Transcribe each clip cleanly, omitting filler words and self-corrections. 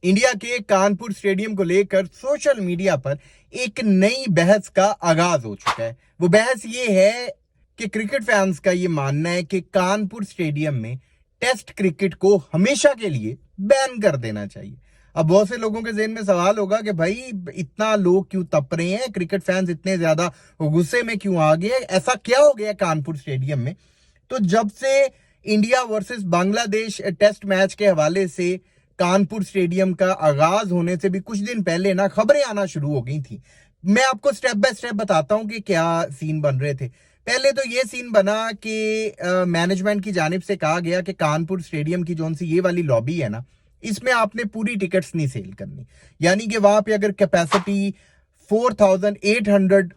India के Kanpur stadium को लेकर सोशल मीडिया पर एक नई बहस का आगाज हो चुका है। वो बहस ये है कि क्रिकेट फैंस का ये मानना है कि कानपुर स्टेडियम में टेस्ट क्रिकेट को हमेशा के लिए बैन कर देना चाहिए। अब बहुत से लोगों के ज़हन में सवाल होगा कि भाई इतना लोग क्यों तप रहे हैं, क्रिकेट फैंस इतने ज्यादा गुस्से में क्यों आ गए, ऐसा क्या हो गया कानपुर स्टेडियम में। तो जब से India versus Bangladesh test match के हवाले से कानपुर स्टेडियम का आगाज होने से भी कुछ दिन पहले ना खबरें आना शुरू हो गई थी। मैं आपको स्टेप बाय स्टेप बताता हूं कि क्या सीन बन रहे थे। पहले तो ये सीन बना कि मैनेजमेंट की जानिब से कहा गया कि कानपुर स्टेडियम की जो सी ये वाली लॉबी है ना, इसमें आपने पूरी टिकट्स नहीं सेल करनी। यानी कि वहां पे अगर कैपेसिटी 4800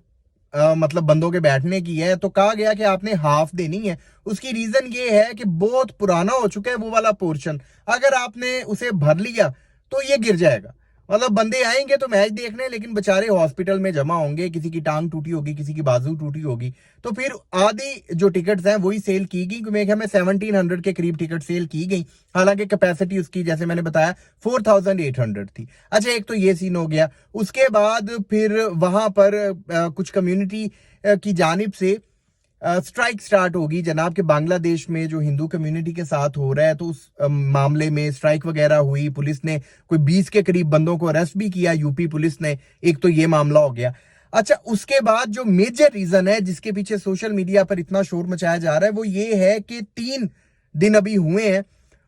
मतलब बंदों के बैठने की है तो कहा गया कि आपने हाफ देनी है। उसकी रीजन ये है कि बहुत पुराना हो चुका है वो वाला पोर्शन, अगर आपने उसे भर लिया तो ये गिर जाएगा। मतलब बंदे आएंगे तो मैच देखने, लेकिन बेचारे हॉस्पिटल में जमा होंगे, किसी की टांग टूटी होगी, किसी की बाजू टूटी होगी, तो फिर आधी जो टिकट्स हैं वही सेल की गई। मेरे ख्याल में 1700 के करीब टिकट सेल की गई, हालांकि कैपेसिटी उसकी जैसे मैंने बताया 4800 थी। अच्छा, एक तो ये सीन हो गया। उसके बाद फिर वहां पर कुछ कम्युनिटी की जानिब से स्ट्राइक स्टार्ट होगी जनाब के बांग्लादेश में जो हिंदू कम्युनिटी के साथ हो रहा है, तो उस मामले में स्ट्राइक वगैरह हुई। पुलिस ने कोई 20 के करीब बंदों को अरेस्ट भी किया, यूपी पुलिस ने। एक तो ये मामला हो गया। अच्छा, उसके बाद जो मेजर रीजन है जिसके पीछे सोशल मीडिया पर इतना शोर मचाया जा रहा है वो ये है कि 3 दिन अभी हुए हैं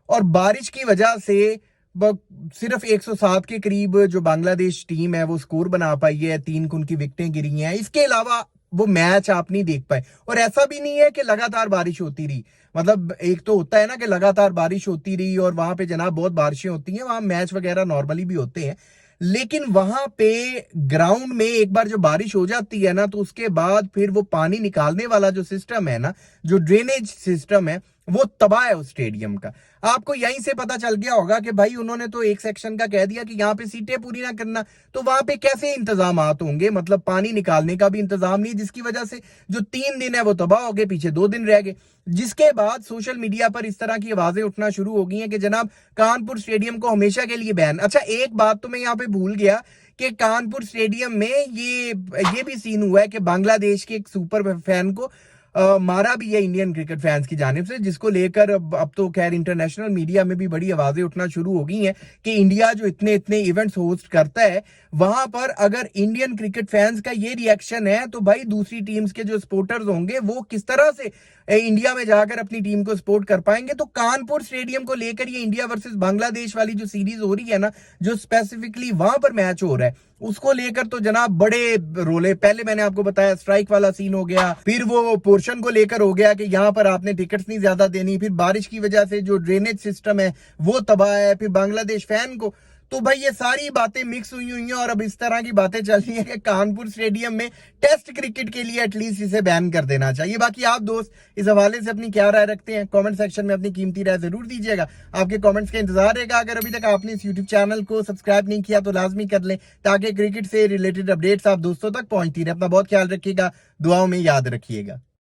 और बारिश की वजह से सिर्फ 107 के करीब जो बांग्लादेश टीम है वो स्कोर बना पाई है, 3 उनकी विकेटें गिरी हैं। इसके अलावा वो मैच आप नहीं देख पाए। और ऐसा भी नहीं है कि लगातार बारिश होती रही, मतलब एक तो होता है ना कि लगातार बारिश होती रही और वहां पे जनाब बहुत बारिशें होती हैं, वहां मैच वगैरह नॉर्मली भी होते हैं, लेकिन वहां पे ग्राउंड में एक बार जो बारिश हो जाती है ना तो उसके बाद फिर वो पानी निकालने वाला जो सिस्टम है ना, जो ड्रेनेज सिस्टम है, वो तबाह है उस स्टेडियम का। आपको यहीं से पता चल गया होगा कि भाई उन्होंने तो एक सेक्शन का कह दिया कि यहाँ पे सीटें पूरी ना करना, तो वहां पे कैसे इंतजाम होंगे, मतलब पानी निकालने का भी इंतजाम नहीं, जिसकी वजह से जो 3 दिन है वो तबाह हो गए, पीछे 2 दिन रह गए। जिसके बाद सोशल मीडिया पर इस तरह की आवाजें उठना शुरू हो गई हैं कि जनाब कानपुर स्टेडियम को हमेशा के लिए बैन। अच्छा, एक बात तो मैं यहाँ पे भूल गया कि कानपुर स्टेडियम में ये भी सीन हुआ है कि बांग्लादेश के एक सुपर फैन को मारा भी है इंडियन क्रिकेट फैंस की जानिब से, जिसको लेकर अब तो खैर इंटरनेशनल मीडिया में भी बड़ी आवाजें उठना शुरू हो गई हैं कि इंडिया जो इतने इतने इवेंट्स होस्ट करता है वहां पर अगर इंडियन क्रिकेट फैंस का ये रिएक्शन है तो भाई दूसरी टीम्स के जो सपोर्टर्स होंगे वो किस तरह से इंडिया में जाकर अपनी टीम को सपोर्ट कर पाएंगे। तो कानपुर स्टेडियम को लेकर ये इंडिया वर्सेस बांग्लादेश वाली जो सीरीज हो रही है ना, जो स्पेसिफिकली वहां पर मैच हो रहा है, उसको लेकर तो जनाब बड़े रोले। पहले मैंने आपको बताया स्ट्राइक वाला सीन हो गया, फिर वो पोर्शन को लेकर हो गया कि यहां पर आपने टिकट्स नहीं ज्यादा देनी, फिर बारिश की वजह से जो ड्रेनेज सिस्टम है वो तबाह है, फिर बांग्लादेश फैन को। तो भाई ये सारी बातें मिक्स हुई हैं और अब इस तरह की बातें चल रही हैं कि कानपुर स्टेडियम में टेस्ट क्रिकेट के लिए एटलीस्ट इसे बैन कर देना चाहिए। बाकी आप दोस्त इस हवाले से अपनी क्या राय रखते हैं, कमेंट सेक्शन में अपनी कीमती राय जरूर दीजिएगा। आपके कमेंट्स का इंतजार रहेगा। अगर अभी तक आपने इस यूट्यूब चैनल को सब्सक्राइब नहीं किया तो लाजमी कर लें ताकि क्रिकेट से रिलेटेड अपडेट्स आप दोस्तों तक पहुंचती रहे। अपना बहुत ख्याल रखिएगा, दुआओं में याद रखिएगा।